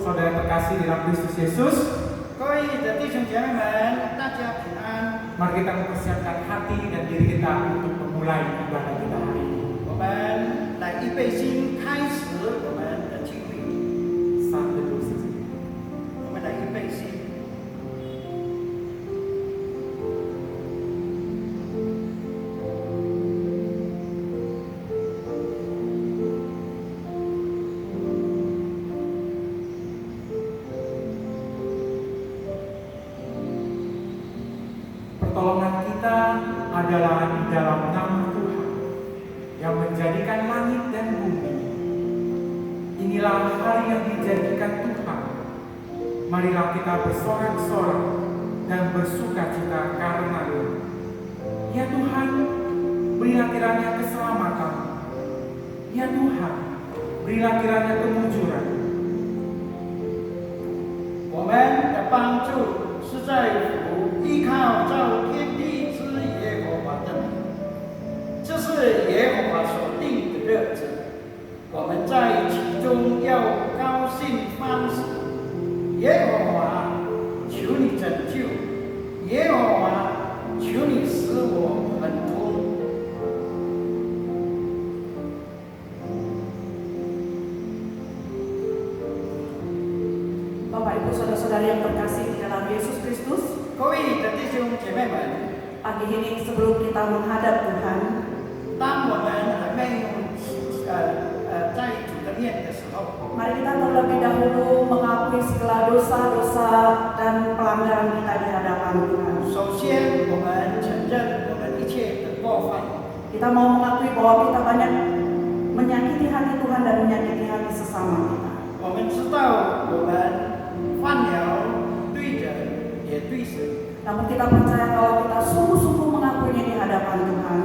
saudara terkasih dalam Kristus Yesus. 各位的弟兄姐妹们，大家平安。 Mari kita mempersiapkan hati dan diri kita untuk memulai ibadah kita hari ini. 我们来预备心，开始我们的聚会。 Saat teduh sejenak. 我们来预备心。 Pertolongan kita adalah di dalam nama Tuhan yang menjadikan langit dan bumi. Inilah hari yang dijadikan Tuhan. Marilah kita bersorak-sorak dan bersukacita karena-Nya. Ya Tuhan, berilah kiranya keselamatan. Ya Tuhan, berilah kiranya kemujuran. 我们的帮助是在乎依靠造天地之耶和华的名，这是耶和华所定的日子，我们在其中要高兴欢喜。耶和华，求你拯救；耶和华，求你使我很通。 Bapak Ibu Saudara-saudari yang terkasih di dalam Yesus Kristus, 各位的弟兄姐妹们， pagi ini sebelum kita menghadap Tuhan, 当我们还没有在主的面的时候， mari kita terlebih dahulu mengakui segala dosa-dosa dan pelanggaran kita di hadapan Tuhan. 首先我们承认我们一切的过犯。 Kita mau mengakui bahwa kita banyak menyakiti hati Tuhan dan menyakiti hati sesama kita. 我们知道我们犯了对人也对神， Namun kita percaya kalau kita sungguh-sungguh mengakuinya di hadapan Tuhan,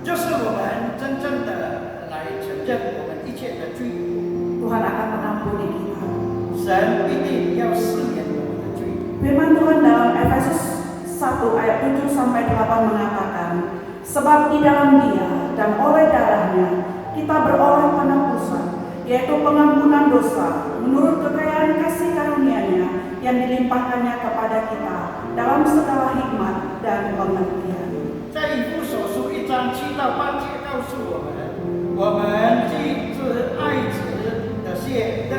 就是我们真正的来承认我们一切的罪过， Tuhan akan mengampuni kita. 神必定要赦免我们的罪。 Firman Tuhan dalam Efesus 1 ayat 7 sampai 8 mengatakan, sebab di dalam Dia dan oleh darahnya kita beroleh penebusan, yaitu pengampunan dosa menurut kekayaan kasih karunia-Nya yang dilimpahkannya kepada kita dalam segala hikmat dan pengertian. 在以弗所书1章7到8节告诉我们既是爱子的谢的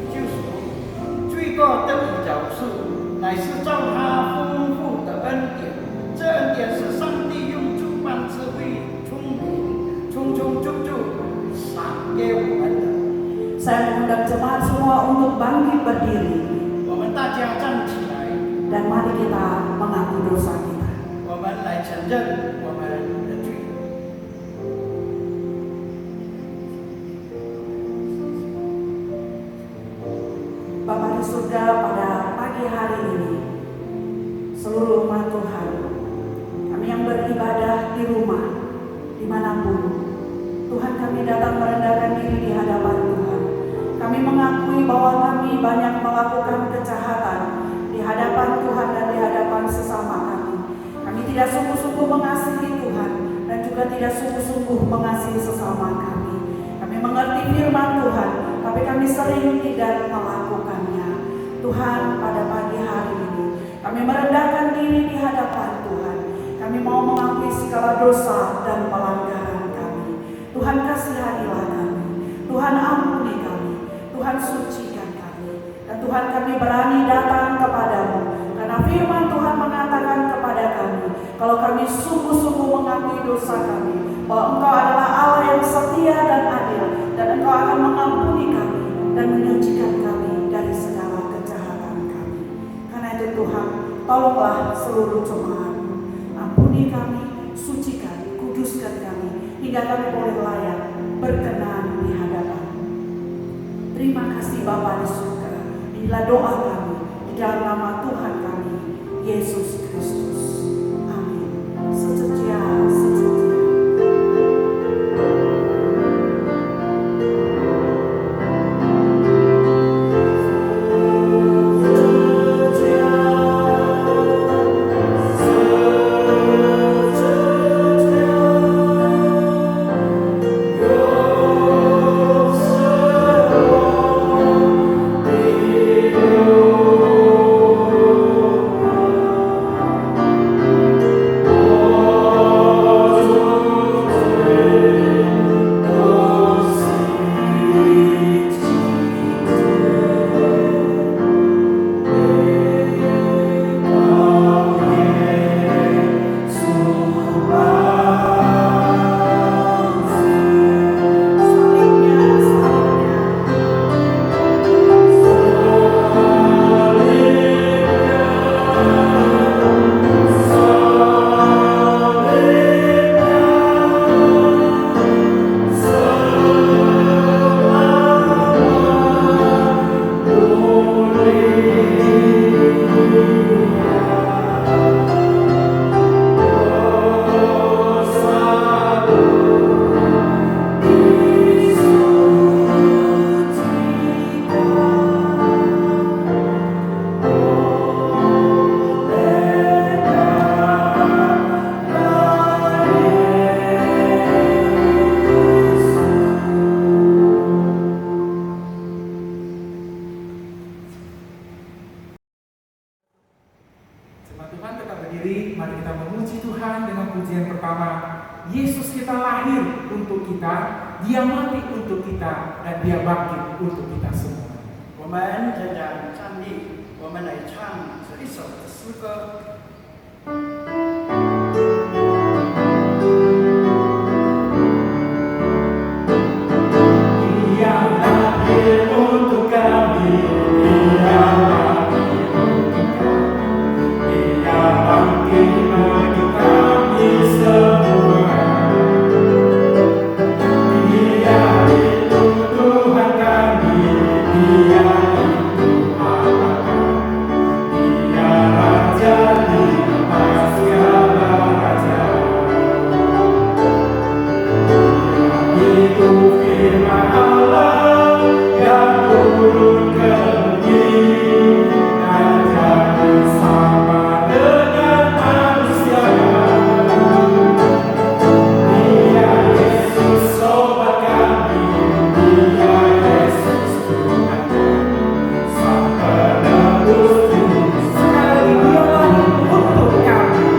救赎，罪过得以饶恕，乃是照他丰富的恩典。这恩典是上帝用诸般智慧、聪明、充充足足赏给我们的。 Saya mengundang jemaat semua untuk bangkit berdiri 我们大家站起来， dan mari kita mengaku dosa kita. 我们来承认我们的罪。 Bapa di surga, pada pagi hari ini, seluruh umat Tuhan, kami yang beribadah di rumah, dimanapun, Tuhan kami datang merendahkan diri di hadapan Tuhan. Kami mengakui bahwa kami banyak melakukan kejahatan di hadapan Tuhan dan di hadapan sesama kami. Kami tidak sungguh-sungguh mengasihi Tuhan dan juga tidak sungguh-sungguh mengasihi sesama kami. Kami mengerti firman Tuhan, tapi kami sering tidak melakukannya. Tuhan, pada pagi hari ini, kami merendahkan diri di hadapan Tuhan. Kami mau mengakui segala dosa dan pelanggaran kami. Tuhan kasihanilah kami. Tuhan ampuni kami. Tuhan sucikan kami. Dan Tuhan kami berani datang kepadamu. Karena firman Tuhan mengatakan kepada kami, kalau kami sungguh-sungguh mengakui dosa kami, bahwa Engkau adalah Allah yang setia dan adil, dan Engkau akan mengampuni kami dan menyucikan kami dari segala kejahatan kami. Karena itu Tuhan, tolonglah seluruh jemaat, ampuni kami, sucikan, kuduskan kami, hingga kami boleh layak berkenan di hadapan. Terima kasih Bapa di surga. Inilah doa kami di dalam nama Tuhan kami, Yesus Kristus. Amin. Sejahtera, sejahtera. Amen. pujian pertama, Yesus kita lahir untuk kita, Dia mati untuk kita, dan Dia bangkit untuk kita semua. 我们仍然站立，我们来唱这一首的诗歌。 Dia lahir untuk kami, Dia mati untuk kami, Dia bangkit bagi kami semua. Dia itu Tuhan kami, Dia itu Allah kami, Dia Raja di atas segala raja. Itu firman Allah yang turun ke bumi dan jadi sama dengan manusia. Dia Yesus sobat kami, Dia Yesus Tuhan kami, Sang Penebus dunia. Sekali Dia lahir untuk kami.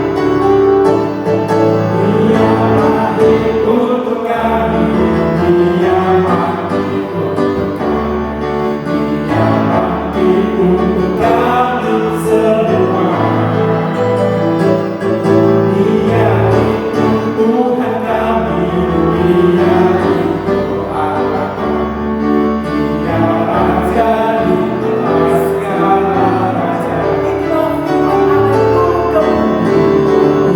Dia lahir untuk kami. Dia mati untuk kami, Dia bangkit untuk kami semua. Dia itu Tuhan kami, Dia itu Allah kami, Dia Raja di atas segala raja.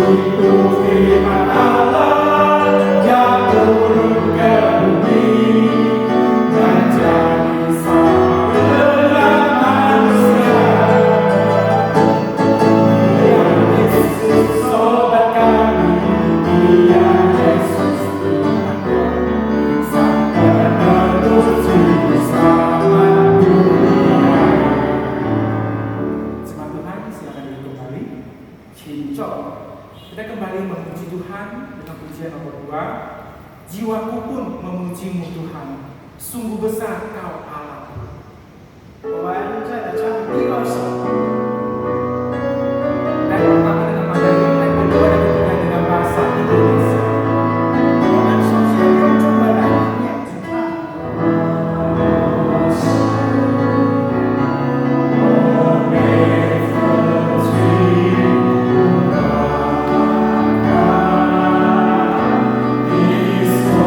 Itulah firman Allah yang turun ke bumi dan jadi sama dengan manusia. Dia Yesus sobat kami, Dia Yesus Tuhan kami, Sang Penebus juru selamat dunia. Jemaat Tuhan, silakan duduk kembali. 请坐。 Kita kembali memuji Tuhan dengan pujian nomor 2. Jiwaku pun memujimu Tuhan, sungguh besar Kau Allahku. 我们再来唱第二首。 Dan pertama dengan Mandarin, dan kedua dan ketiga dengan bahasa Indonesia. 我们首先用中文来念主唱。 Is so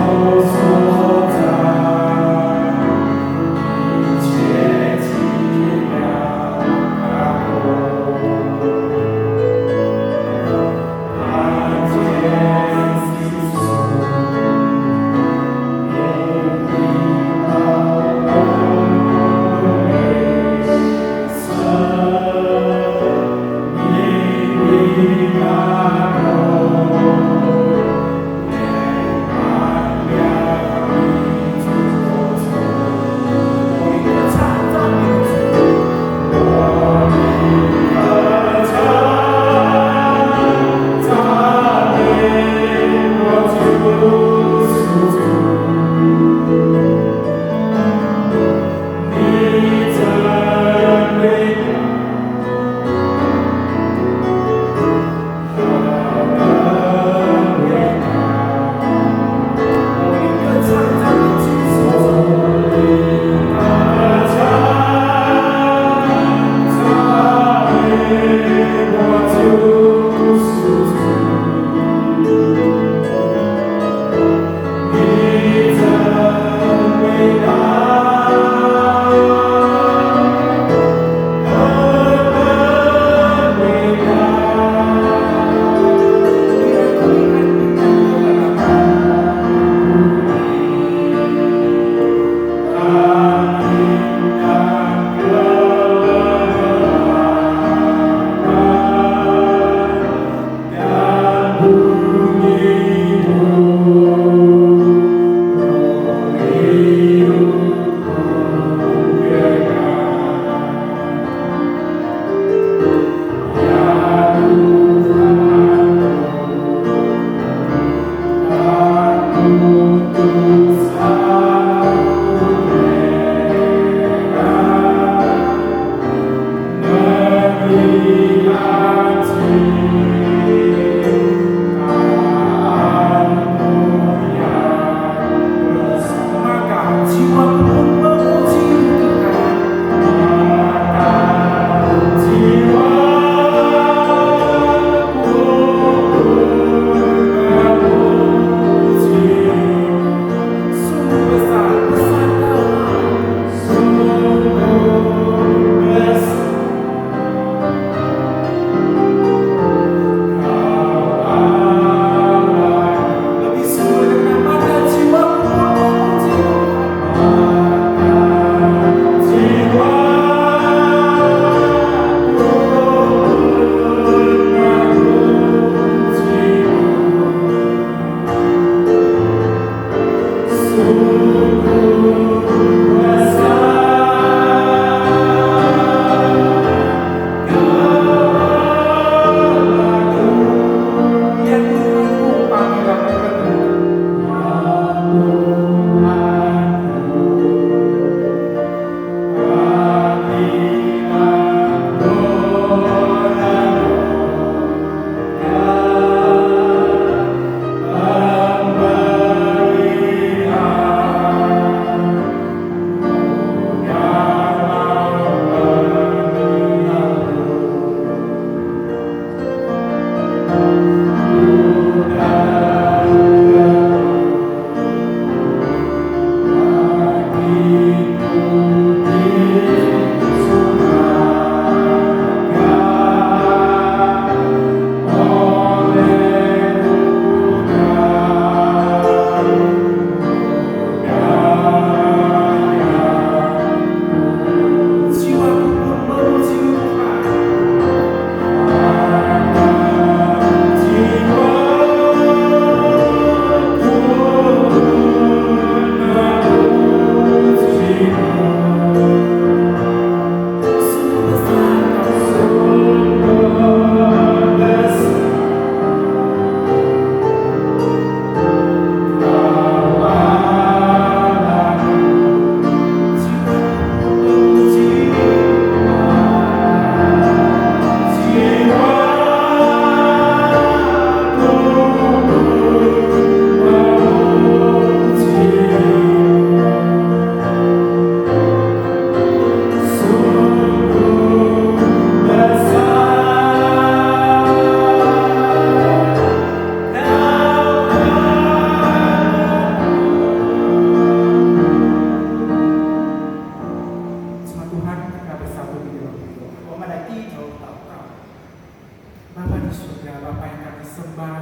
Dialah Bapa yang kami sembah,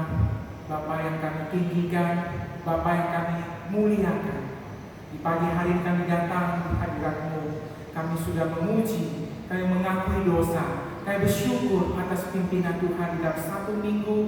Bapa yang kami tinggikan, Bapa yang kami muliakan. Di pagi hari kami datang di hadirat-Mu, kami sudah memuji, kami mengakui dosa, kami bersyukur atas pimpinan Tuhan di dalam 1 minggu,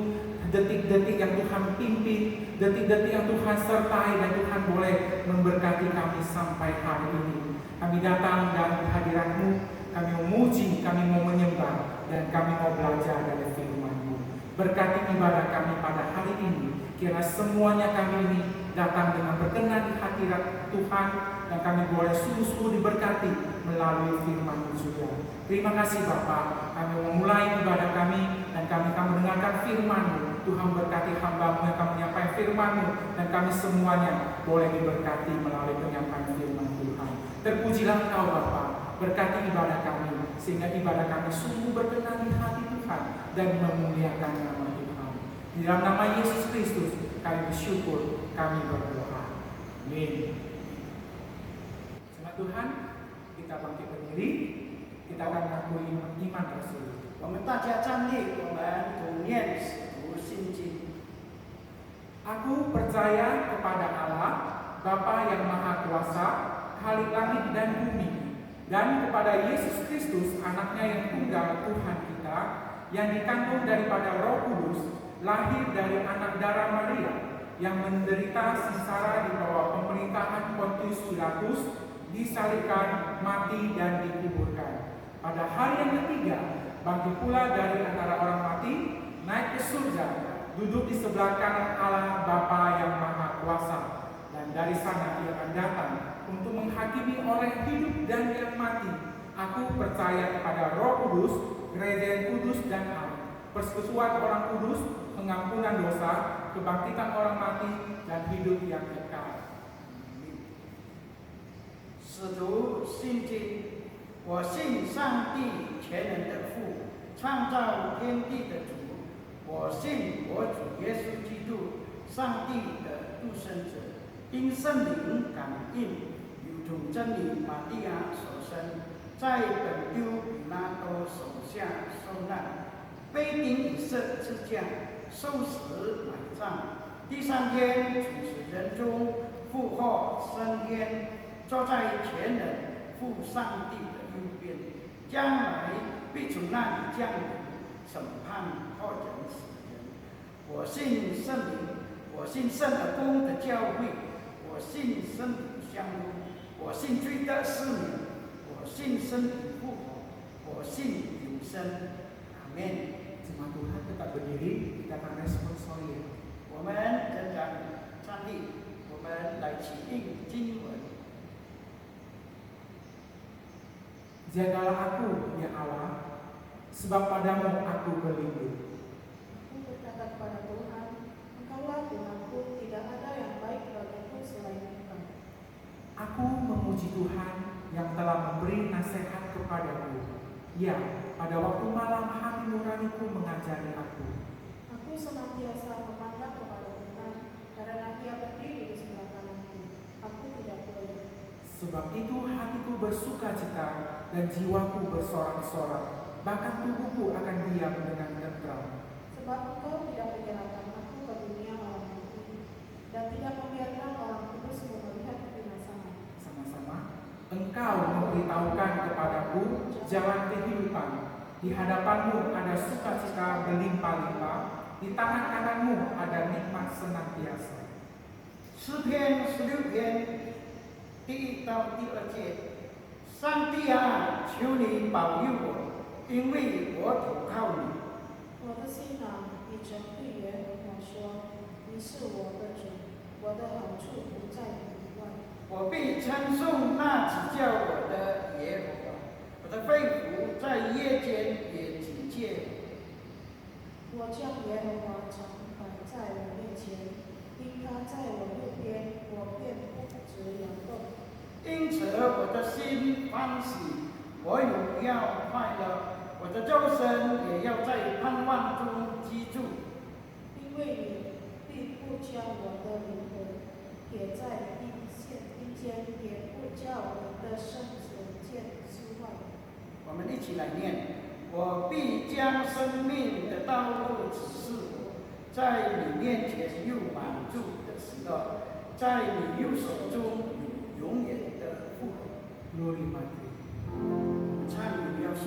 detik-detik yang Tuhan pimpin, detik-detik yang Tuhan sertai, dan Tuhan boleh memberkati kami sampai hari ini. Kami datang dalam hadirat-Mu, kami memuji, kami mau menyembah, dan kami mau belajar dari firman-Mu. Berkati ibadah kami pada hari ini, kiranya semuanya kami ini datang dengan berkenan di hadirat Tuhan, dan kami boleh sungguh-sungguh diberkati melalui firman-Mu juga. Terima kasih Bapa, kami memulai ibadah kami, dan kami akan mendengarkan firman-Mu. Tuhan berkati hamba-Mu yang akan menyampaikan firman-Mu, dan kami semuanya boleh diberkati melalui penyampaian firman Tuhan. Terpujilah Engkau Bapa, berkati ibadah kami, sehingga ibadah kami sungguh berkenan di hati Tuhan dan memuliakan nama Tuhan. Di dalam nama Yesus Kristus kami bersyukur, kami berdoa. Amin. Sembah Tuhan, kita bangkit berdiri, kita akan mengakui iman tersebut. 我们大家站立，我们同念使徒信经。 Aku percaya kepada Allah, Bapa yang Maha Kuasa, Khalik langit dan bumi, dan kepada Yesus Kristus, Anaknya yang tunggal Tuhan kita, yang dikandung daripada Roh Kudus, lahir dari anak darah Maria, yang menderita sengsara di bawah pemerintahan Pontius Pilatus, disalibkan, mati, dan dikuburkan. Pada hari yang ketiga, bangkit pula dari antara orang mati, naik ke surga, duduk di sebelah kanan Allah Bapa yang Maha Kuasa, dan dari sana Ia akan datang untuk menghakimi orang yang hidup dan yang mati. Aku percaya kepada Roh Kudus, gereja yang kudus dan am, persekutuan orang kudus, pengampunan dosa, kebangkitan orang mati, dan hidup yang kekal. 使徒信经，我信上帝全能的父，创造天地的主。我信我主耶稣基督，上帝的独生者，因圣灵感应，如同真理玛利亚所生，在本丢比拉多手下受难，被钉以十字架，受死埋葬，第3天处死人中，复活升天，坐在全能父上帝的右边，将来必从那里降临审判活人死人。我信圣灵，我信圣而公的教会，我信圣灵相通，我信罪得赦免，我信身体复活，我信永生。阿门。 Jemaat Tuhan tetap berdiri, kita akan responsorial. 我们仍然站立，我们来起应经文。 Jagalah aku, ya Allah, sebab padamu aku berlindung. Aku berkata kepada Tuhan, Engkaulah Tuhanku, tidak ada yang baik bagiku selain Engkau. Aku memuji Tuhan yang telah memberi nasihat kepadaku. Ya, pada waktu malam hati nuraniku mengajari aku. Aku senantiasa memandang kepada Tuhan, karena Ia berdiri di sebelah kananku. Aku tidak boleh. Sebab itu hatiku bersuka cita dan jiwaku bersorak-sorak. Bahkan tubuhku akan diam dengan tentram. Sebab Engkau tidak menyerahkan aku ke dunia orang mati, dan tidak membiarkan orang kudus melihat kebinasaan. Sama-sama. Engkau memberitahukan kepadaku jalan kehidupan. Di hadapanmu ada sukacita berlimpah-limpah. Di tangan kananmu ada nikmat senantiasa. 诗篇16篇第1到第2节，上帝啊，求你保佑我，因为我投靠你。 我的心啊，你曾对耶和华说：“你是我的主，我的好处不在你以外。” 我必称颂那指教我的耶和华，我的肺腑在夜间也警戒我将耶和华常摆在我面前，因他在我右边，我便不致摇动。因此我的心欢喜，我有要快乐，我的肉身也要在盼望中居住。因为你必不将我的灵魂撇在阴间，也不叫我的生子见之外。我们一起来念。我必将生命的道路指示我，在你面前有满足的时候，在你右手中有永远的福。 Glory Mater. 参与要说。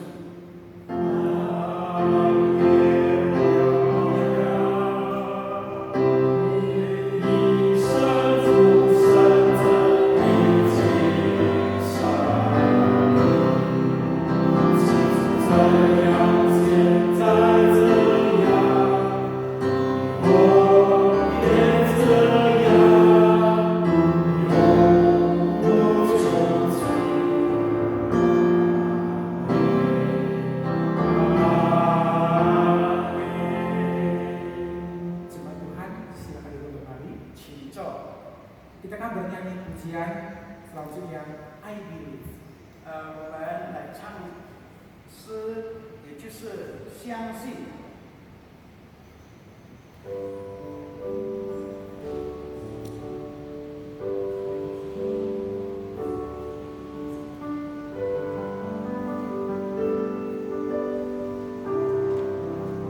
Jemaat Tuhan, silakan duduk kembali. 请坐。 Kita akan bernyanyi pujian selanjutnya I Believe. 我们来唱诗，也就是相信。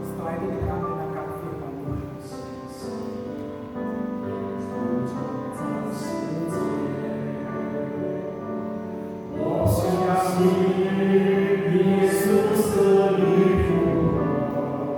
Setelah itu kita akan mendengarkan firman Tuhan. 我相信耶稣死里复活。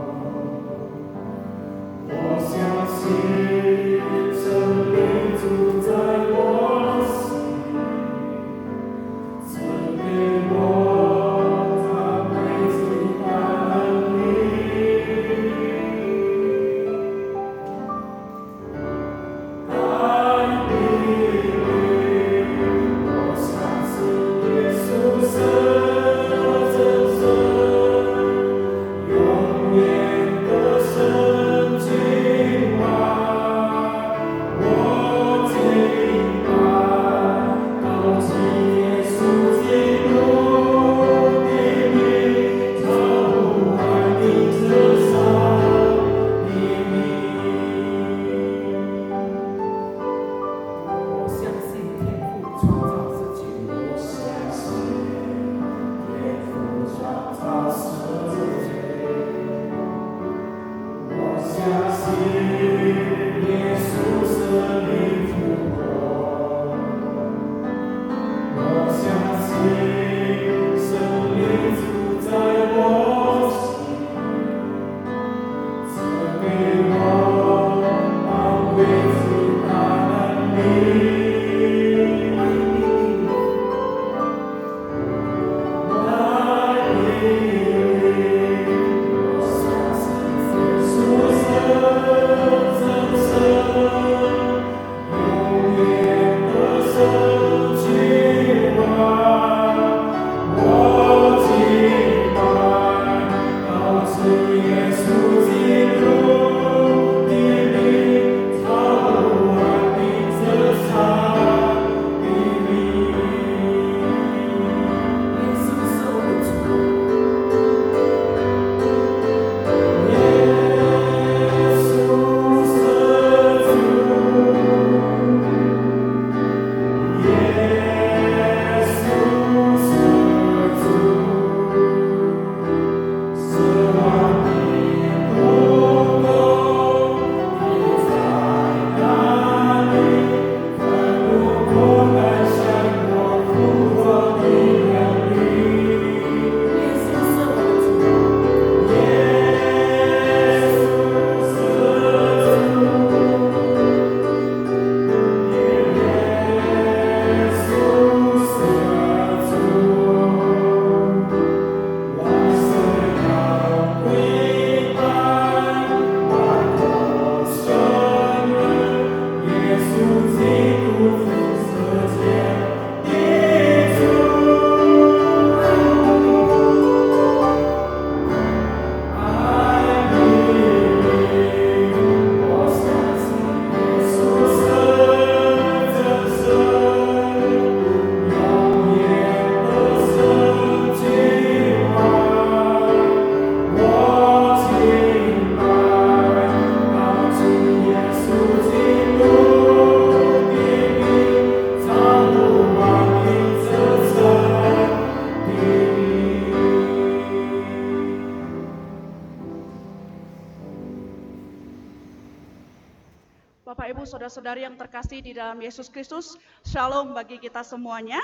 Bapak Ibu Saudara-saudari yang terkasih di dalam Yesus Kristus, Shalom bagi kita semuanya.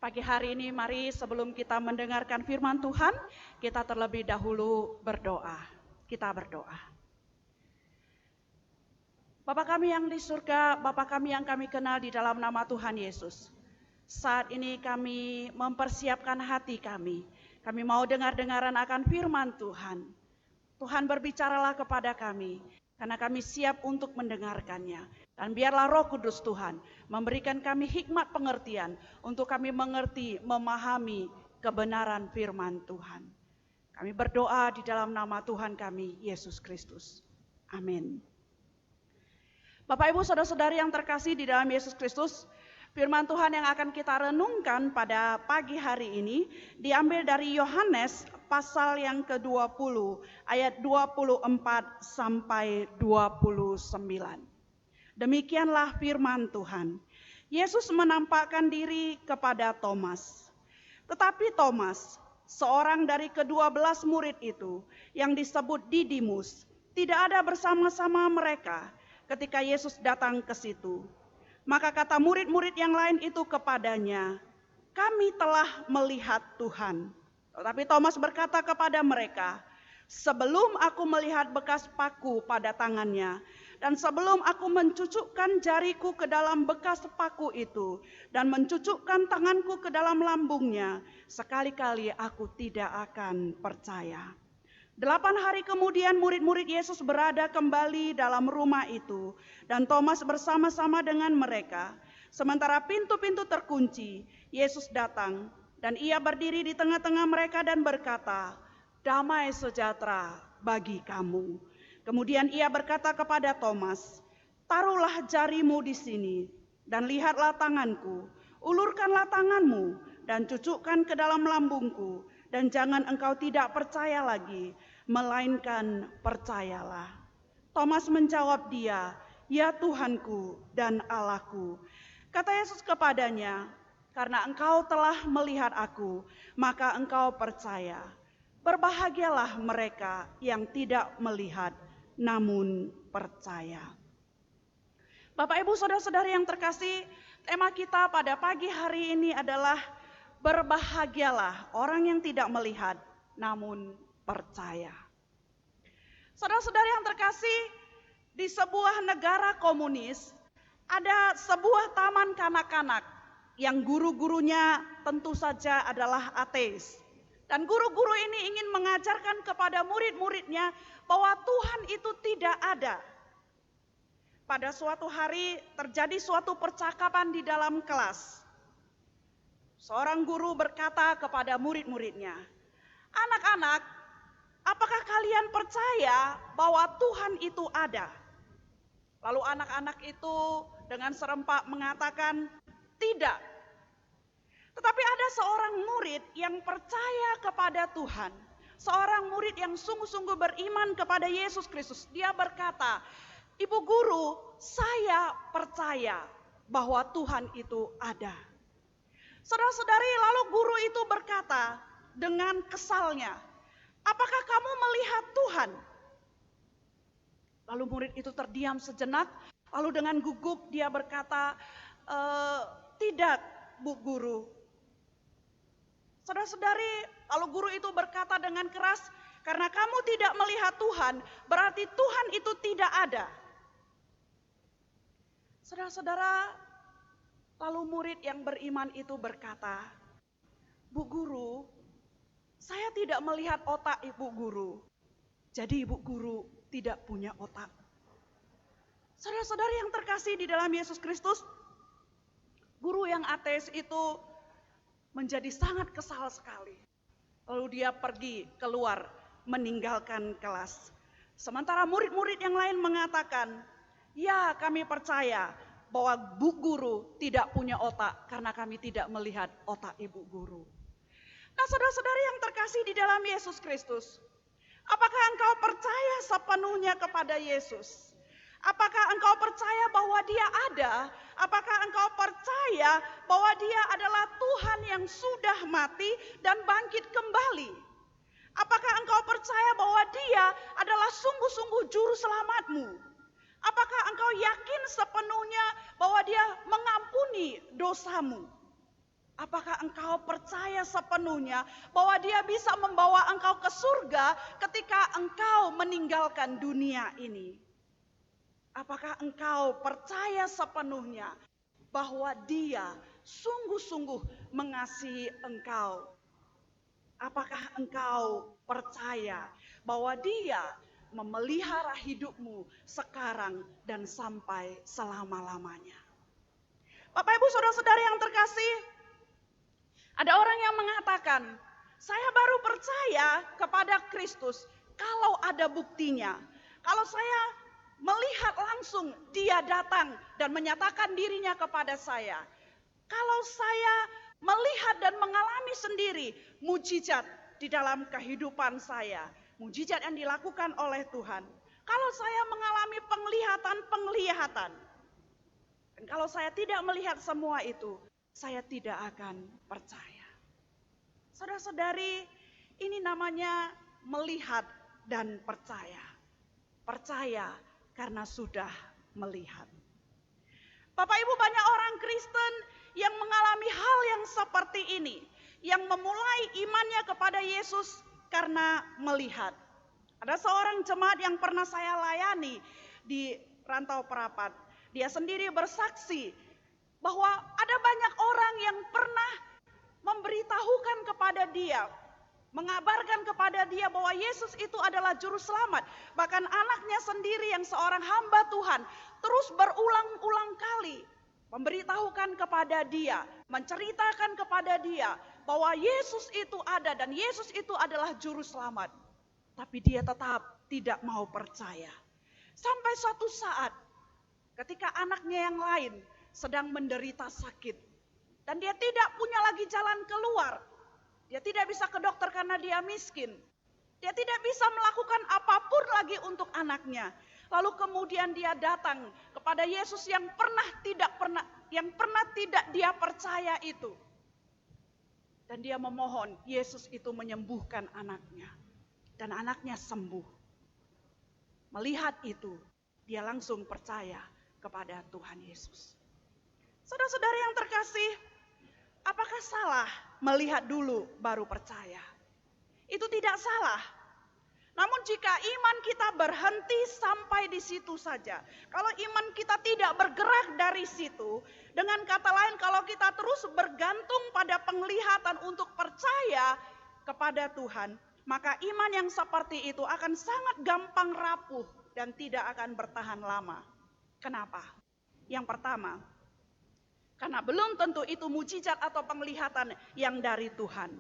Pagi hari ini mari sebelum kita mendengarkan firman Tuhan, kita terlebih dahulu berdoa. Kita berdoa. Bapa kami yang di surga, Bapa kami yang kami kenal di dalam nama Tuhan Yesus. Saat ini kami mempersiapkan hati kami. Kami mau dengar-dengaran akan firman Tuhan. Tuhan berbicaralah kepada kami. Karena kami siap untuk mendengarkannya. Dan biarlah Roh Kudus Tuhan memberikan kami hikmat pengertian untuk kami mengerti, memahami kebenaran firman Tuhan. Kami berdoa di dalam nama Tuhan kami, Yesus Kristus. Amin. Bapak Ibu Saudara-saudari yang terkasih di dalam Yesus Kristus, firman Tuhan yang akan kita renungkan pada pagi hari ini diambil dari Yohanes pasal yang ke-20 ayat 24 sampai 29. Demikianlah firman Tuhan. Yesus menampakkan diri kepada Thomas. Tetapi Thomas, seorang dari ke-12 murid itu yang disebut Didimus, tidak ada bersama-sama mereka ketika Yesus datang ke situ. Maka kata murid-murid yang lain itu kepadanya, "Kami telah melihat Tuhan." Tetapi Thomas berkata kepada mereka, "Sebelum aku melihat bekas paku pada tangannya, dan sebelum aku mencucukkan jariku ke dalam bekas paku itu, dan mencucukkan tanganku ke dalam lambungnya, sekali-kali aku tidak akan percaya." 8 hari kemudian murid-murid Yesus berada kembali dalam rumah itu, dan Thomas bersama-sama dengan mereka. Sementara pintu-pintu terkunci, Yesus datang, dan ia berdiri di tengah-tengah mereka dan berkata, "Damai sejahtera bagi kamu." Kemudian ia berkata kepada Thomas, "Taruhlah jarimu di sini, dan lihatlah tanganku, ulurkanlah tanganmu, dan cucukkan ke dalam lambungku, dan jangan engkau tidak percaya lagi, melainkan percayalah." Thomas menjawab dia, "Ya Tuhanku dan Allahku." Kata Yesus kepadanya, "Karena engkau telah melihat aku, maka engkau percaya. Berbahagialah mereka yang tidak melihat, namun percaya." Bapak Ibu Saudara-saudari yang terkasih, tema kita pada pagi hari ini adalah berbahagialah orang yang tidak melihat, namun percaya. Saudara-saudari yang terkasih, di sebuah negara komunis, ada sebuah taman kanak-kanak yang guru-gurunya tentu saja adalah ateis. Dan guru-guru ini ingin mengajarkan kepada murid-muridnya bahwa Tuhan itu tidak ada. Pada suatu hari terjadi suatu percakapan di dalam kelas. Seorang guru berkata kepada murid-muridnya, "Anak-anak, apakah kalian percaya bahwa Tuhan itu ada?" Lalu anak-anak itu dengan serempak mengatakan, "Tidak." Tetapi ada seorang murid yang percaya kepada Tuhan. Seorang murid yang sungguh-sungguh beriman kepada Yesus Kristus. Dia berkata, "Ibu guru, saya percaya bahwa Tuhan itu ada." Saudara-saudari, lalu guru itu berkata dengan kesalnya, "Apakah kamu melihat Tuhan?" Lalu murid itu terdiam sejenak, lalu dengan gugup dia berkata, "Tidak, Bu Guru." Saudara-saudari, lalu guru itu berkata dengan keras, "Karena kamu tidak melihat Tuhan, berarti Tuhan itu tidak ada." Saudara-saudara, lalu murid yang beriman itu berkata, "Bu Guru, saya tidak melihat otak Ibu Guru. Jadi Ibu Guru tidak punya otak." Saudara-saudari yang terkasih di dalam Yesus Kristus, guru yang ateis itu menjadi sangat kesal sekali. Lalu dia pergi keluar meninggalkan kelas. Sementara murid-murid yang lain mengatakan, "Ya, kami percaya bahwa Bu Guru tidak punya otak karena kami tidak melihat otak Ibu Guru." Nah, saudara-saudari yang terkasih di dalam Yesus Kristus, apakah engkau percaya sepenuhnya kepada Yesus? Apakah engkau percaya bahwa Dia ada? Apakah engkau percaya bahwa Dia adalah Tuhan yang sudah mati dan bangkit kembali? Apakah engkau percaya bahwa Dia adalah sungguh-sungguh juru selamatmu? Apakah engkau yakin sepenuhnya bahwa Dia mengampuni dosamu? Apakah engkau percaya sepenuhnya bahwa Dia bisa membawa engkau ke surga ketika engkau meninggalkan dunia ini? Apakah engkau percaya sepenuhnya bahwa Dia sungguh-sungguh mengasihi engkau? Apakah engkau percaya bahwa Dia memelihara hidupmu sekarang dan sampai selama-lamanya? Bapak Ibu Saudara-saudara yang terkasih, ada orang yang mengatakan, saya baru percaya kepada Kristus kalau ada buktinya. Kalau saya melihat langsung Dia datang dan menyatakan dirinya kepada saya. Kalau saya melihat dan mengalami sendiri mujizat di dalam kehidupan saya. Mujizat yang dilakukan oleh Tuhan. Kalau saya mengalami penglihatan. Dan kalau saya tidak melihat semua itu, saya tidak akan percaya. Saudara-saudari, ini namanya melihat dan percaya. Percaya karena sudah melihat. Bapak Ibu, banyak orang Kristen yang mengalami hal yang seperti ini. Yang memulai imannya kepada Yesus karena melihat. Ada seorang jemaat yang pernah saya layani di Rantau Perapat. Dia sendiri bersaksi bahwa ada banyak orang yang pernah memberitahukan kepada dia, mengabarkan kepada dia bahwa Yesus itu adalah juru selamat. Bahkan anaknya sendiri yang seorang hamba Tuhan terus berulang-ulang kali memberitahukan kepada dia, menceritakan kepada dia bahwa Yesus itu ada dan Yesus itu adalah juru selamat. Tapi dia tetap tidak mau percaya. Sampai suatu saat ketika anaknya yang lain sedang menderita sakit. Dan dia tidak punya lagi jalan keluar. Dia tidak bisa ke dokter karena dia miskin. Dia tidak bisa melakukan apapun lagi untuk anaknya. Lalu kemudian dia datang kepada Yesus yang pernah tidak dia percaya itu. Dan dia memohon Yesus itu menyembuhkan anaknya. Dan anaknya sembuh. Melihat itu, dia langsung percaya kepada Tuhan Yesus. Saudara-saudara yang terkasih, apakah salah melihat dulu baru percaya? Itu tidak salah. Namun jika iman kita berhenti sampai di situ saja, kalau iman kita tidak bergerak dari situ, dengan kata lain kalau kita terus bergantung pada penglihatan untuk percaya kepada Tuhan, maka iman yang seperti itu akan sangat gampang rapuh dan tidak akan bertahan lama. Kenapa? Yang pertama, karena belum tentu itu mujizat atau penglihatan yang dari Tuhan.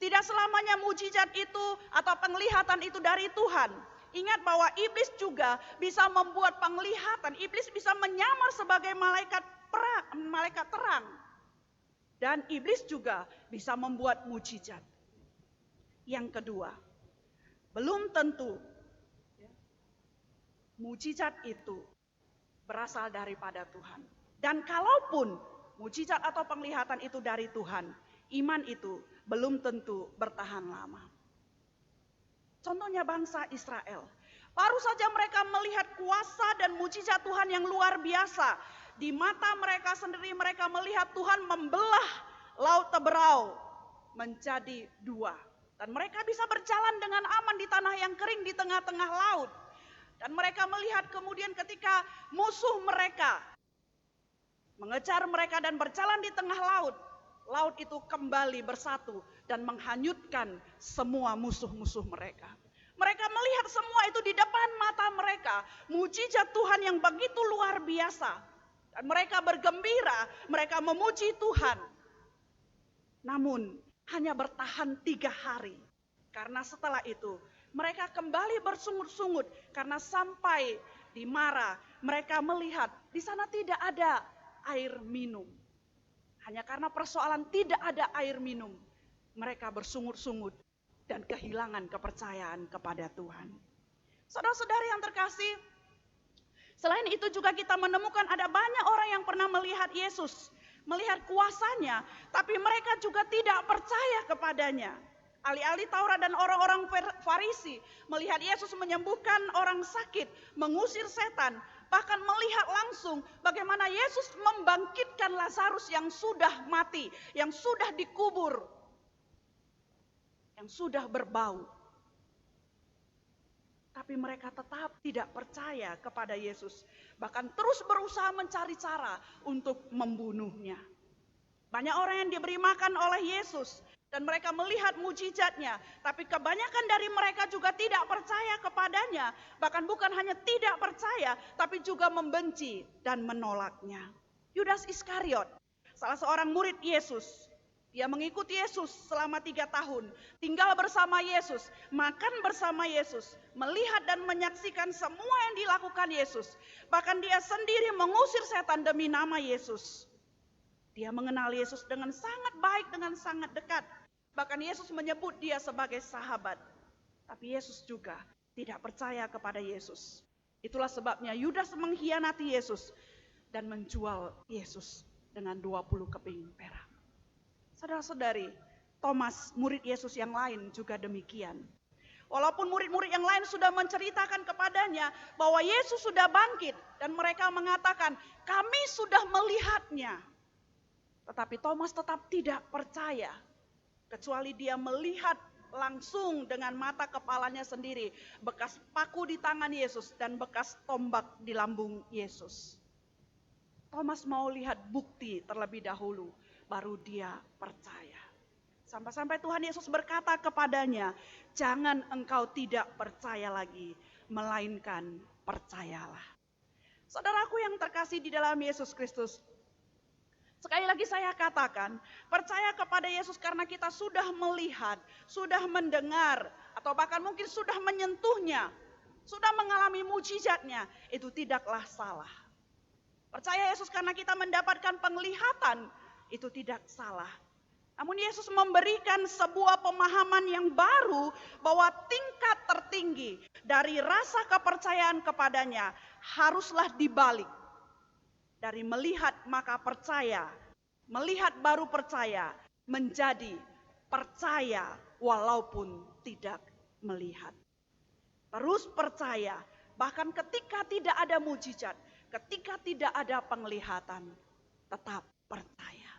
Tidak selamanya mujizat itu atau penglihatan itu dari Tuhan. Ingat bahwa iblis juga bisa membuat penglihatan. Iblis bisa menyamar sebagai malaikat terang. Dan iblis juga bisa membuat mujizat. Yang kedua, belum tentu mujizat itu berasal daripada Tuhan. Dan kalaupun mujizat atau penglihatan itu dari Tuhan, iman itu belum tentu bertahan lama. Contohnya bangsa Israel. Baru saja mereka melihat kuasa dan mujizat Tuhan yang luar biasa. Di mata mereka sendiri mereka melihat Tuhan membelah laut Teberau menjadi dua. Dan mereka bisa berjalan dengan aman di tanah yang kering di tengah-tengah laut. Dan mereka melihat kemudian ketika musuh mereka mengejar mereka dan berjalan di tengah laut. Laut itu kembali bersatu dan menghanyutkan semua musuh-musuh mereka. Mereka melihat semua itu di depan mata mereka. Mujizat Tuhan yang begitu luar biasa. Dan mereka bergembira, mereka memuji Tuhan. Namun hanya bertahan 3 hari. Karena setelah itu mereka kembali bersungut-sungut. Karena sampai di Mara mereka melihat di sana tidak ada air minum. Hanya karena persoalan tidak ada air minum, mereka bersungut-sungut dan kehilangan kepercayaan kepada Tuhan. Saudara-saudari yang terkasih, selain itu juga kita menemukan ada banyak orang yang pernah melihat Yesus, melihat kuasanya, tapi mereka juga tidak percaya kepadanya. Ahli-ahli Taurat dan orang-orang Farisi melihat Yesus menyembuhkan orang sakit, mengusir setan, bahkan melihat langsung bagaimana Yesus membangkitkan Lazarus yang sudah mati, yang sudah dikubur, yang sudah berbau. Tapi mereka tetap tidak percaya kepada Yesus, bahkan terus berusaha mencari cara untuk membunuhnya. Banyak orang yang diberi makan oleh Yesus dan mereka melihat mujizatnya, tapi kebanyakan dari mereka juga tidak percaya kepadanya. Bahkan bukan hanya tidak percaya, tapi juga membenci dan menolaknya. Yudas Iskariot, salah seorang murid Yesus, dia mengikuti Yesus selama 3 tahun, tinggal bersama Yesus, makan bersama Yesus, melihat dan menyaksikan semua yang dilakukan Yesus. Bahkan dia sendiri mengusir setan demi nama Yesus. Dia mengenal Yesus dengan sangat baik, dengan sangat dekat. Bahkan Yesus menyebut dia sebagai sahabat. Tapi Yesus juga tidak percaya kepada Yesus. Itulah sebabnya Yudas mengkhianati Yesus dan menjual Yesus dengan 20 keping perak. Saudara-saudari, Thomas, murid Yesus yang lain juga demikian. Walaupun murid-murid yang lain sudah menceritakan kepadanya bahwa Yesus sudah bangkit dan mereka mengatakan, kami sudah melihatnya. Tetapi Thomas tetap tidak percaya, kecuali dia melihat langsung dengan mata kepalanya sendiri bekas paku di tangan Yesus dan bekas tombak di lambung Yesus. Thomas mau lihat bukti terlebih dahulu, baru dia percaya. Sampai-sampai Tuhan Yesus berkata kepadanya, jangan engkau tidak percaya lagi, melainkan percayalah. Saudaraku yang terkasih di dalam Yesus Kristus, sekali lagi saya katakan, percaya kepada Yesus karena kita sudah melihat, sudah mendengar, atau bahkan mungkin sudah menyentuhnya, sudah mengalami mujizatnya, itu tidaklah salah. Percaya Yesus karena kita mendapatkan penglihatan, itu tidak salah. Namun Yesus memberikan sebuah pemahaman yang baru bahwa tingkat tertinggi dari rasa kepercayaan kepadanya haruslah dibalik. Dari melihat maka percaya, melihat baru percaya, menjadi percaya walaupun tidak melihat. Terus percaya, bahkan ketika tidak ada mujizat, ketika tidak ada penglihatan, tetap percaya.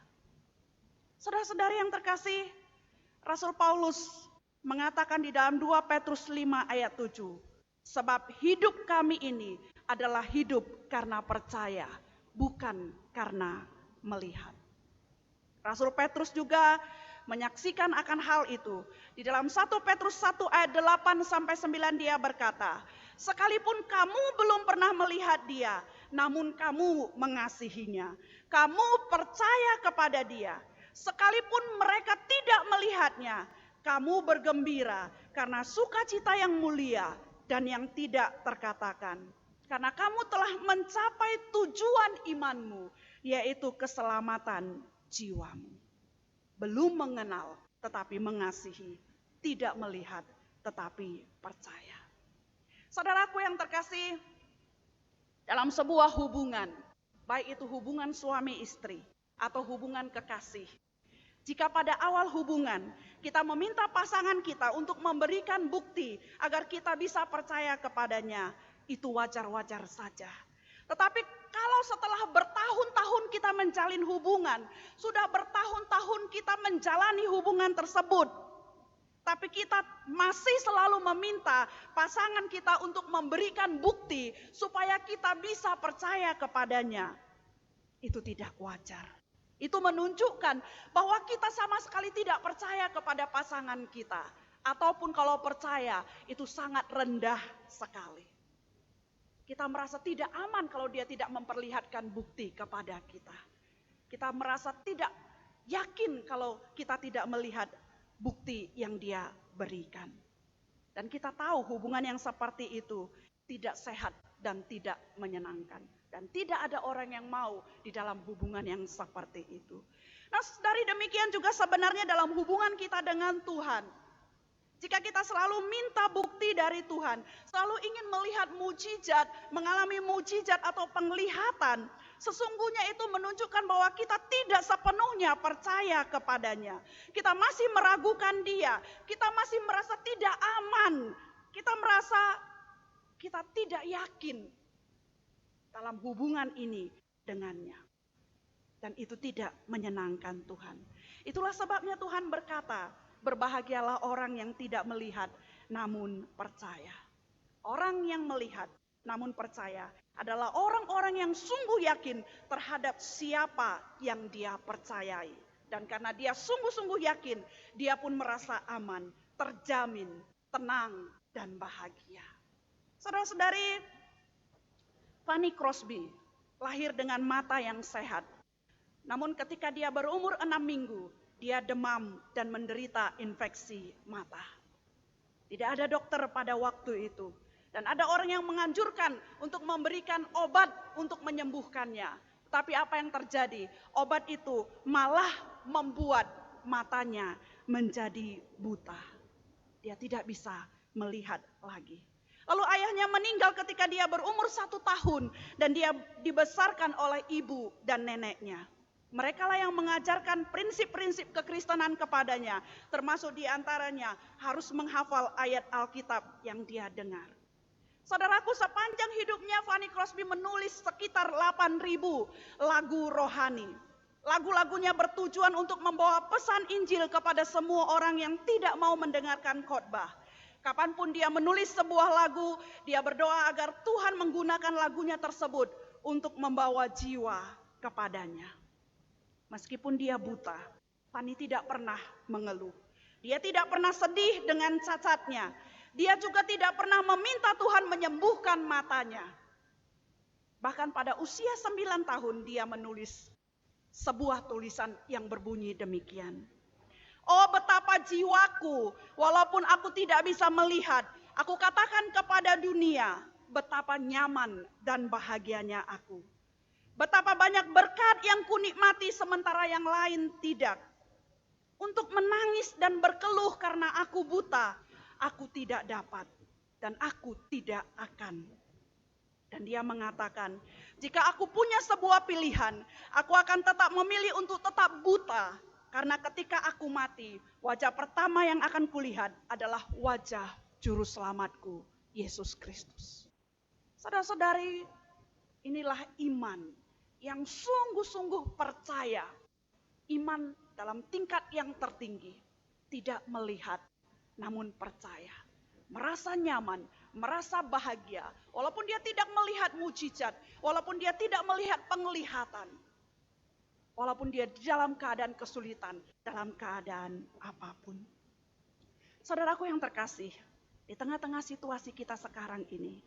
Saudara-saudari yang terkasih, Rasul Paulus mengatakan di dalam 2 Petrus 5 ayat 7, sebab hidup kami ini adalah hidup karena percaya, bukan karena melihat. Rasul Petrus juga menyaksikan akan hal itu. Di dalam 1 Petrus 1 ayat 8-9 dia berkata, sekalipun kamu belum pernah melihat dia, namun kamu mengasihinya. Kamu percaya kepada dia. Sekalipun mereka tidak melihatnya, kamu bergembira karena sukacita yang mulia dan yang tidak terkatakan. Karena kamu telah mencapai tujuan imanmu, yaitu keselamatan jiwamu. Belum mengenal, tetapi mengasihi. Tidak melihat, tetapi percaya. Saudaraku yang terkasih, dalam sebuah hubungan, baik itu hubungan suami istri atau hubungan kekasih, jika pada awal hubungan kita meminta pasangan kita untuk memberikan bukti agar kita bisa percaya kepadanya, itu wajar-wajar saja. Tetapi kalau setelah bertahun-tahun kita menjalin hubungan, sudah bertahun-tahun kita menjalani hubungan tersebut, tapi kita masih selalu meminta pasangan kita untuk memberikan bukti supaya kita bisa percaya kepadanya, itu tidak wajar. Itu menunjukkan bahwa kita sama sekali tidak percaya kepada pasangan kita. Ataupun kalau percaya, itu sangat rendah sekali. Kita merasa tidak aman kalau dia tidak memperlihatkan bukti kepada kita. Kita merasa tidak yakin kalau kita tidak melihat bukti yang dia berikan. Dan kita tahu hubungan yang seperti itu tidak sehat dan tidak menyenangkan. Dan tidak ada orang yang mau di dalam hubungan yang seperti itu. Nah, dari demikian juga sebenarnya dalam hubungan kita dengan Tuhan. Jika kita selalu minta bukti dari Tuhan, selalu ingin melihat mujizat, mengalami mujizat atau penglihatan, sesungguhnya itu menunjukkan bahwa kita tidak sepenuhnya percaya kepadanya. Kita masih meragukan dia, kita masih merasa tidak aman, kita merasa kita tidak yakin. dalam hubungan ini dengannya. Dan itu tidak menyenangkan Tuhan. Itulah sebabnya Tuhan berkata, berbahagialah orang yang tidak melihat namun percaya. Orang yang melihat namun percaya adalah orang-orang yang sungguh yakin terhadap siapa yang dia percayai. Dan karena dia sungguh-sungguh yakin, dia pun merasa aman, terjamin, tenang, dan bahagia. Saudara-saudari, Fanny Crosby lahir dengan mata yang sehat. Namun ketika dia berumur 6 minggu, dia demam dan menderita infeksi mata. Tidak ada dokter pada waktu itu. Dan ada orang yang menganjurkan untuk memberikan obat untuk menyembuhkannya. Tapi apa yang terjadi? Obat itu malah membuat matanya menjadi buta. Dia tidak bisa melihat lagi. Lalu ayahnya meninggal ketika dia berumur 1 tahun. Dan dia dibesarkan oleh ibu dan neneknya. Mereka lah yang mengajarkan prinsip-prinsip kekristenan kepadanya. Termasuk diantaranya harus menghafal ayat Alkitab yang dia dengar. Saudaraku, sepanjang hidupnya Fanny Crosby menulis sekitar 8.000 lagu rohani. Lagu-lagunya bertujuan untuk membawa pesan Injil kepada semua orang yang tidak mau mendengarkan khotbah. Kapanpun dia menulis sebuah lagu, dia berdoa agar Tuhan menggunakan lagunya tersebut untuk membawa jiwa kepadanya. Meskipun dia buta, Fanny tidak pernah mengeluh. Dia tidak pernah sedih dengan cacatnya. Dia juga tidak pernah meminta Tuhan menyembuhkan matanya. Bahkan pada usia 9 tahun dia menulis sebuah tulisan yang berbunyi demikian. Oh betapa jiwaku, walaupun aku tidak bisa melihat, aku katakan kepada dunia, betapa nyaman dan bahagianya aku. Betapa banyak berkat yang kunikmati sementara yang lain tidak. Untuk menangis dan berkeluh karena aku buta, aku tidak dapat dan aku tidak akan. Dan dia mengatakan, jika aku punya sebuah pilihan, aku akan tetap memilih untuk tetap buta. Karena ketika aku mati, wajah pertama yang akan kulihat adalah wajah juru selamatku, Yesus Kristus. Saudara-saudari, inilah iman yang sungguh-sungguh percaya. Iman dalam tingkat yang tertinggi, tidak melihat namun percaya, merasa nyaman, merasa bahagia, walaupun dia tidak melihat mujizat, walaupun dia tidak melihat penglihatan, walaupun dia dalam keadaan kesulitan, dalam keadaan apapun. Saudaraku yang terkasih, di tengah-tengah situasi kita sekarang ini,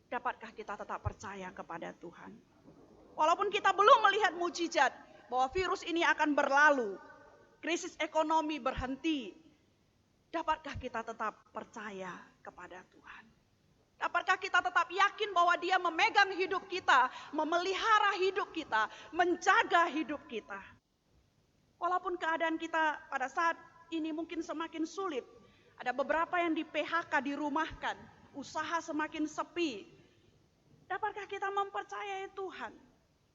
dapatkah kita tetap percaya kepada Tuhan? Walaupun kita belum melihat mujizat, bahwa virus ini akan berlalu, krisis ekonomi berhenti, dapatkah kita tetap percaya kepada Tuhan? Dapatkah kita tetap yakin bahwa Dia memegang hidup kita, memelihara hidup kita, menjaga hidup kita? Walaupun keadaan kita pada saat ini mungkin semakin sulit, ada beberapa yang di PHK, dirumahkan, usaha semakin sepi. Dapatkah kita mempercayai Tuhan?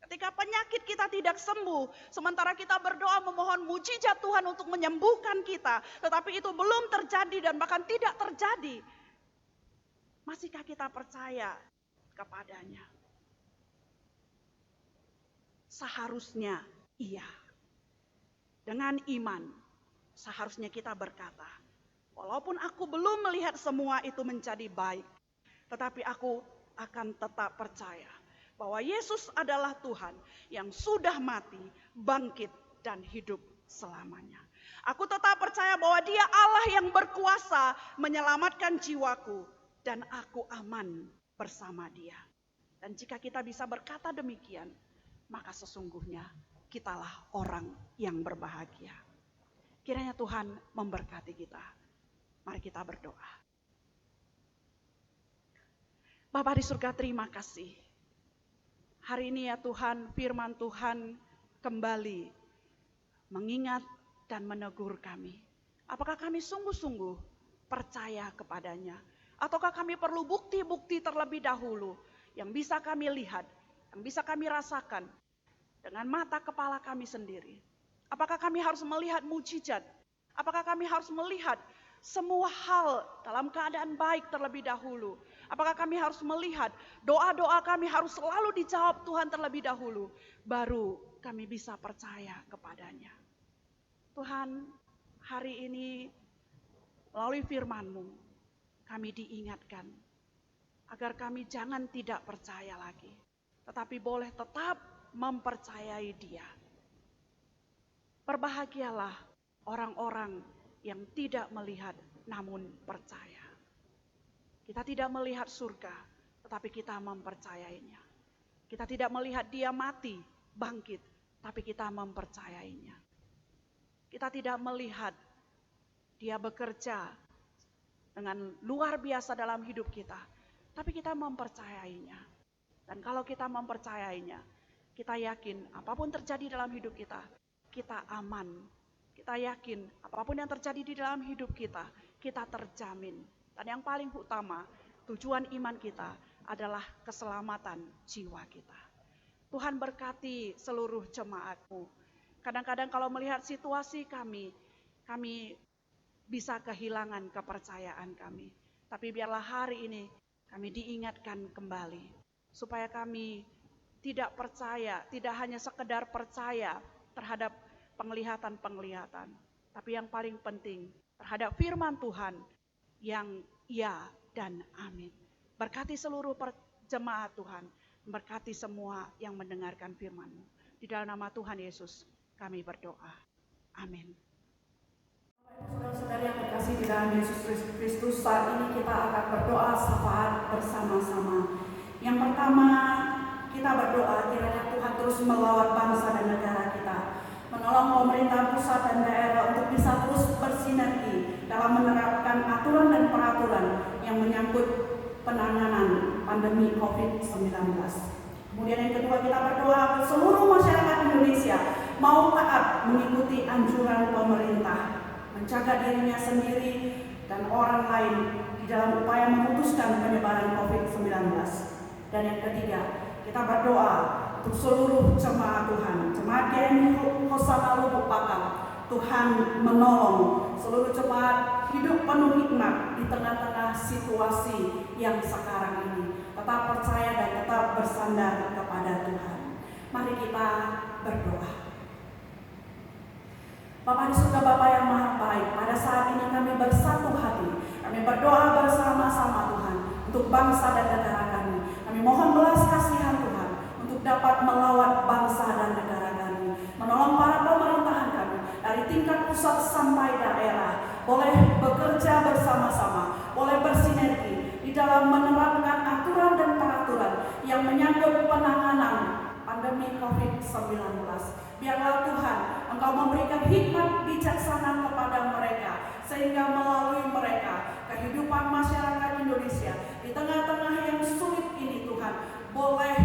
Ketika penyakit kita tidak sembuh, sementara kita berdoa memohon mujizat Tuhan untuk menyembuhkan kita, tetapi itu belum terjadi dan bahkan tidak terjadi. Masihkah kita percaya kepadanya? Seharusnya iya. Dengan iman, seharusnya kita berkata, walaupun aku belum melihat semua itu menjadi baik, tetapi aku akan tetap percaya bahwa Yesus adalah Tuhan yang sudah mati, bangkit, dan hidup selamanya. Aku tetap percaya bahwa Dia Allah yang berkuasa menyelamatkan jiwaku, dan aku aman bersama Dia. Dan jika kita bisa berkata demikian, maka sesungguhnya kitalah orang yang berbahagia. Kiranya Tuhan memberkati kita. Mari kita berdoa. Bapa di surga, terima kasih. Hari ini ya Tuhan, firman Tuhan kembali mengingat dan menegur kami. Apakah kami sungguh-sungguh percaya kepadanya? Ataukah kami perlu bukti-bukti terlebih dahulu yang bisa kami lihat, yang bisa kami rasakan dengan mata kepala kami sendiri? Apakah kami harus melihat mujizat? Apakah kami harus melihat semua hal dalam keadaan baik terlebih dahulu? Apakah kami harus melihat doa-doa kami harus selalu dijawab Tuhan terlebih dahulu, baru kami bisa percaya kepadanya? Tuhan, hari ini melalui firman-Mu, kami diingatkan agar kami jangan tidak percaya lagi, tetapi boleh tetap mempercayai Dia. Berbahagialah orang-orang yang tidak melihat namun percaya. Kita tidak melihat surga, tetapi kita mempercayainya. Kita tidak melihat Dia mati, bangkit, tapi kita mempercayainya. Kita tidak melihat Dia bekerja dengan luar biasa dalam hidup kita, tapi kita mempercayainya. Dan kalau kita mempercayainya, kita yakin apapun terjadi dalam hidup kita, kita aman. Kita yakin apapun yang terjadi di dalam hidup kita, kita terjamin. Dan yang paling utama, tujuan iman kita adalah keselamatan jiwa kita. Tuhan berkati seluruh jemaat-Mu. Kadang-kadang kalau melihat situasi kami bisa kehilangan kepercayaan kami. Tapi biarlah hari ini kami diingatkan kembali, supaya kami tidak percaya, tidak hanya sekedar percaya terhadap penglihatan-penglihatan, tapi yang paling penting terhadap firman Tuhan yang ya dan amin. Berkati seluruh jemaat Tuhan, berkati semua yang mendengarkan firman-Mu. Di dalam nama Tuhan Yesus kami berdoa. Amin. Saudara-saudari yang terkasih di dalam Yesus Kristus, saat ini kita akan berdoa syafaat bersama-sama. Yang pertama, kita berdoa kiranya Tuhan terus melawat bangsa dan negara kita, menolong pemerintah pusat dan daerah untuk bisa terus bersinergi dalam menerapkan aturan dan peraturan yang menyangkut penanganan pandemi COVID-19. Kemudian yang kedua, kita berdoa seluruh masyarakat Indonesia mau taat mengikuti anjuran pemerintah, menjaga dirinya sendiri dan orang lain di dalam upaya memutuskan penyebaran COVID-19. Dan yang ketiga, kita berdoa untuk seluruh jemaat Tuhan, jemaat GMI Hosana Lubuk Pakam. Tuhan menolong seluruh jemaat hidup penuh hikmat di tengah-tengah situasi yang sekarang ini. Tetap percaya dan tetap bersandar kepada Tuhan. Mari kita berdoa. Bapa di surga, Bapa yang maha baik, pada saat ini kami bersatu hati. Kami berdoa bersama-sama Tuhan untuk bangsa dan negara kami. Kami mohon belas kasihan Tuhan untuk dapat melawat bangsa dan negara kami, menolong para pemerintahan kami dari tingkat pusat sampai daerah, boleh bekerja bersama-sama, boleh bersinergi di dalam menerapkan aturan dan peraturan yang menyangkut penanganan pandemi COVID-19. Biarlah Tuhan Engkau memberikan hikmat bijaksana kepada mereka, sehingga melalui mereka kehidupan masyarakat Indonesia di tengah-tengah yang sulit ini Tuhan boleh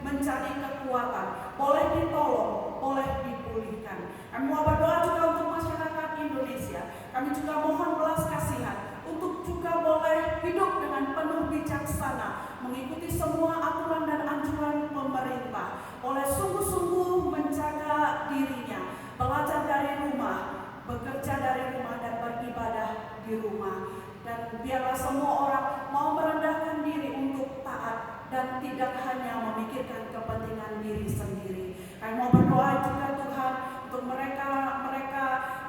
menjadi kekuatan, boleh ditolong, boleh dipulihkan. Kami mau berdoa juga untuk masyarakat Indonesia. Kami juga mohon belas kasihan untuk juga boleh hidup dengan penuh bijaksana, mengikuti semua aturan dan anjuran pemerintah, boleh sungguh-sungguh menjaga dirinya, belajar dari rumah, bekerja dari rumah, dan beribadah di rumah. Dan biarlah semua orang mau merendahkan diri untuk taat dan tidak hanya memikirkan kepentingan diri sendiri. Kami mau berdoa juga Tuhan untuk mereka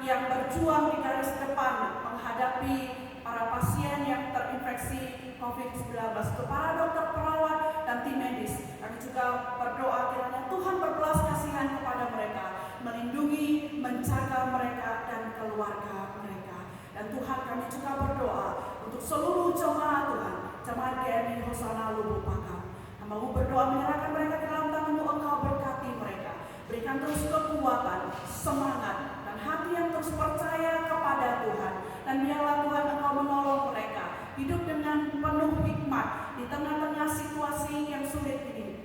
yang berjuang di garis depan menghadapi para pasien yang terinfeksi COVID-19, para dokter, perawat, dan tim medis. Kami juga berdoa kiranya Tuhan berbelas kasihan kepada mereka, melindungi, menjaga mereka dan keluarga mereka. Dan Tuhan, kami juga berdoa untuk seluruh jemaat Tuhan, jemaat GMI Hosana Lubuk Pakam. Kami berdoa menyerahkan mereka ke dalam tangan-Mu. Engkau berkati mereka, berikan terus kekuatan, semangat, dan hati yang terus percaya kepada Tuhan. Dan biarlah Tuhan Engkau menolong mereka hidup dengan penuh hikmat di tengah-tengah situasi yang sulit ini,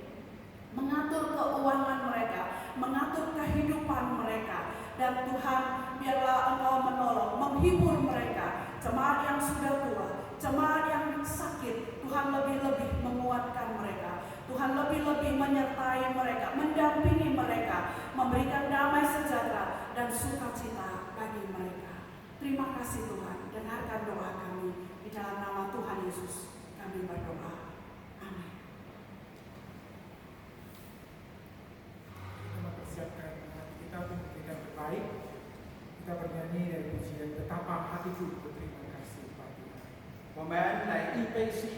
mengatur keuangan mereka, mengatur kehidupan mereka. Dan Tuhan, biarlah Engkau menolong, menghibur mereka, jemaat yang sudah tua, jemaat yang sakit. Tuhan lebih-lebih menguatkan mereka, Tuhan lebih-lebih menyertai mereka, mendampingi mereka, memberikan damai sejahtera dan sukacita bagi mereka. Terima kasih Tuhan. dengarkan doa kami. Di dalam nama Tuhan Yesus kami berdoa. Amin. Kita mempersiapkan hati kita untuk kita terbaik. Kita bernyanyi dari pujian betapa hatiku berterima kasih pada Tuhan. 我们来预备心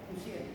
奉献。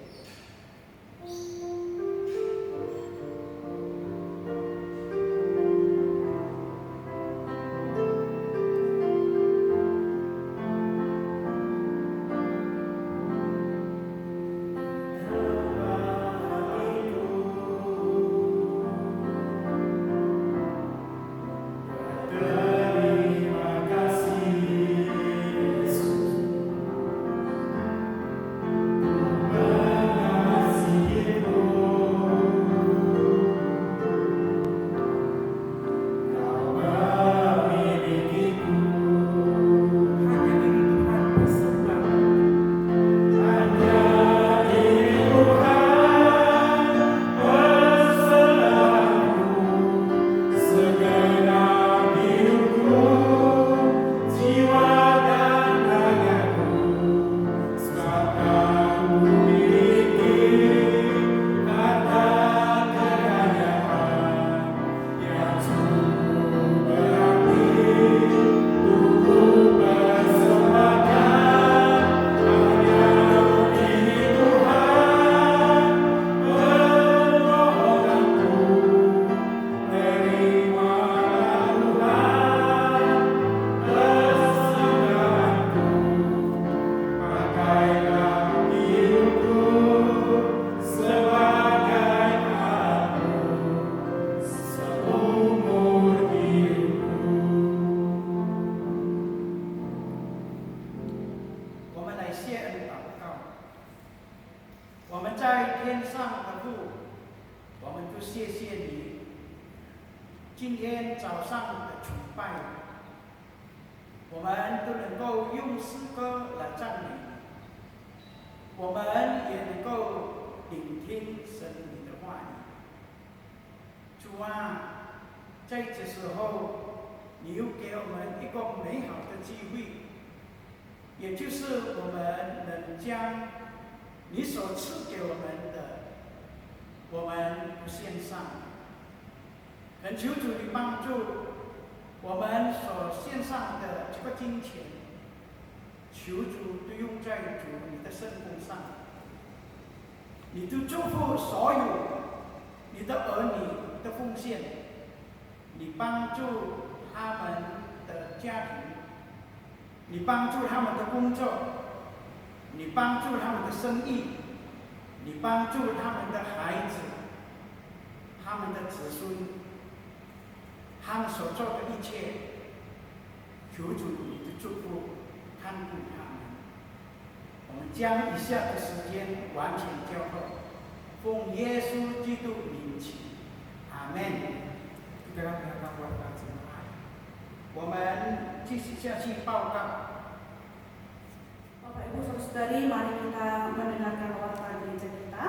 今天早上的崇拜，我们都能够用诗歌来赞美，我们也能够聆听神你的话语。主啊，在这时候，你又给我们一个美好的机会，也就是我们能将你所赐给我们的，我们献上。恳求主你帮助我们所献上的这个金钱，求主都用在主你的圣工上，你都祝福所有你的儿女的奉献，你帮助他们的家庭，你帮助他们的工作，你帮助他们的生意，你帮助他们的孩子，他们的子孙。他们所做的一切，求主你的祝福看顾他们。我们将以下的时间完全交托，奉耶稣基督名祈，阿门。我们继续下去报告。 Bapak Ibu Saudari, mari kita mendengarkan warta gereja kita.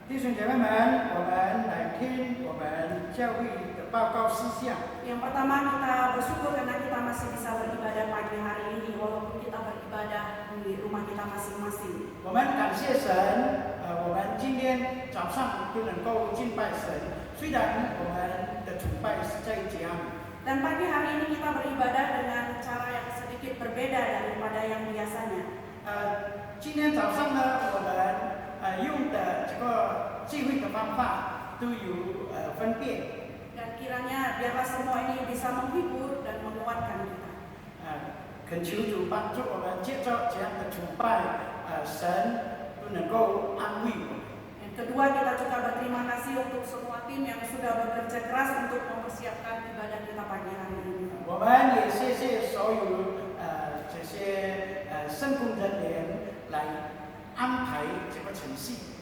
弟兄姐妹们，我们来听我们教会的报告事项。 Yang pertama kita bersyukur karena kita masih bisa beribadah pagi hari ini walaupun kita beribadah di rumah kita masing-masing. 我们感谢神，我们今天早上都能够敬拜神，虽然我们的崇拜是在家里。 Dan pagi hari ini kita beribadah dengan cara yang sedikit berbeda daripada yang biasanya. 今天早上呢，我们用的这个聚会的方法都有分辨。 Dan kiranya biarlah semua ini bisa menghibur dan menguatkan kita. 恳求主帮助我们，借着这样的崇拜，神都能够安慰我们。 Yang kedua, kita juga berterima kasih untuk semua tim yang sudah bekerja keras untuk mempersiapkan ibadah kita pagi hari ini. 我们也谢谢所有这些圣工人员来安排这个程序。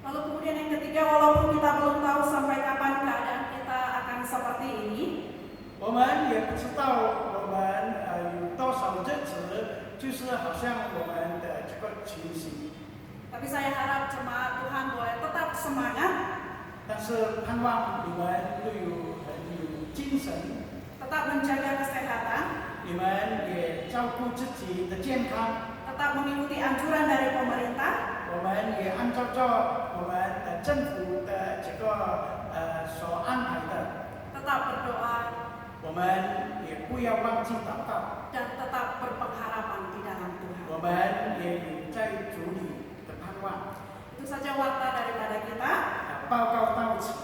Lalu kemudian yang ketiga, walaupun kita belum tahu sampai kapan keadaan kita akan seperti ini, 我们也不知道我们有多少日子，就是好像我们的这个情形。 tapi saya harap jemaat Tuhan boleh tetap semangat, 但是盼望你们都有很有精神， tetap menjaga kesehatan, 你们也照顾自己的健康。 tetap mengikuti anjuran dari pemerintah. 我们也按照我们的政府的这个所安排的， tetap berdoa 我们也不要忘记祷告， dan tetap berpengharapan di dalam Tuhan. 我们也有在主里的盼望。 Itu saja warta daripada kita. 报告到此，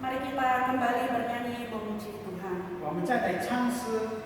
Mari kita kembali bernyanyi memuji Tuhan. 我们再来唱诗。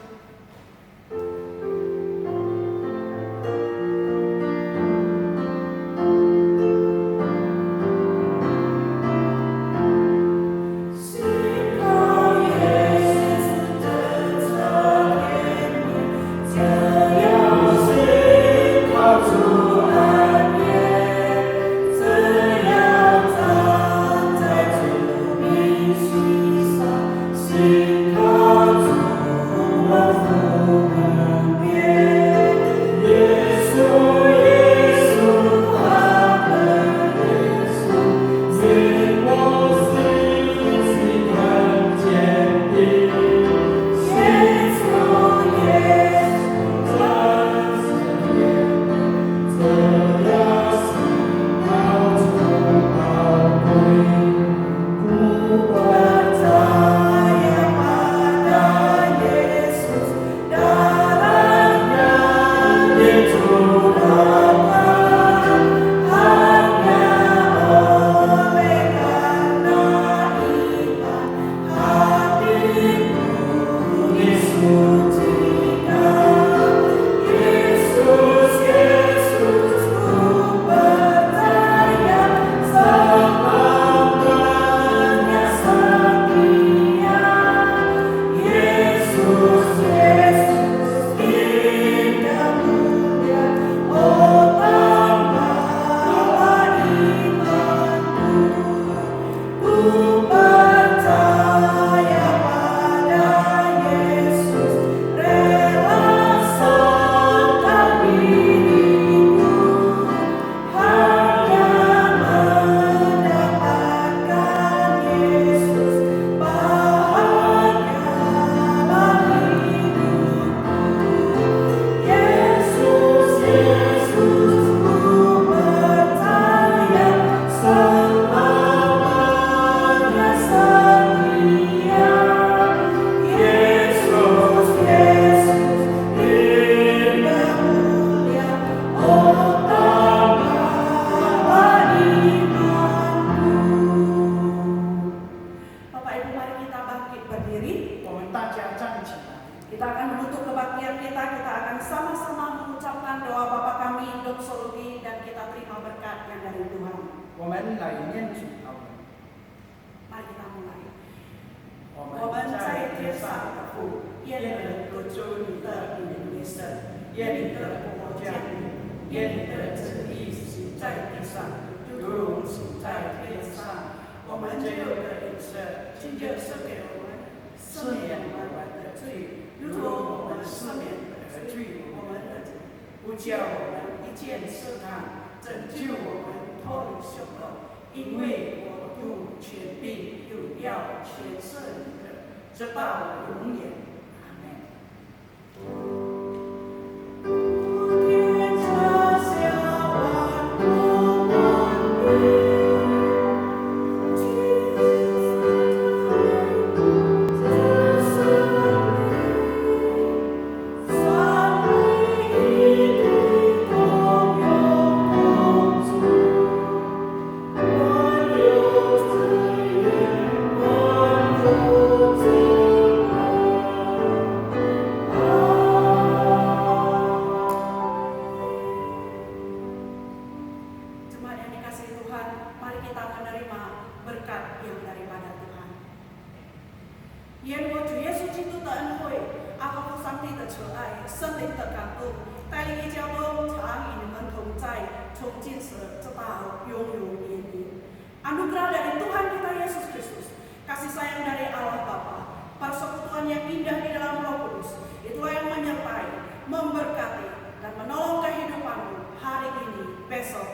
Anugerah dari Tuhan kita Yesus Kristus, kasih sayang dari Allah Bapa, persekutuan yang indah di dalam Roh Kudus, itulah yang menyertai, memberkati, dan menolong kehidupanmu hari ini, besok,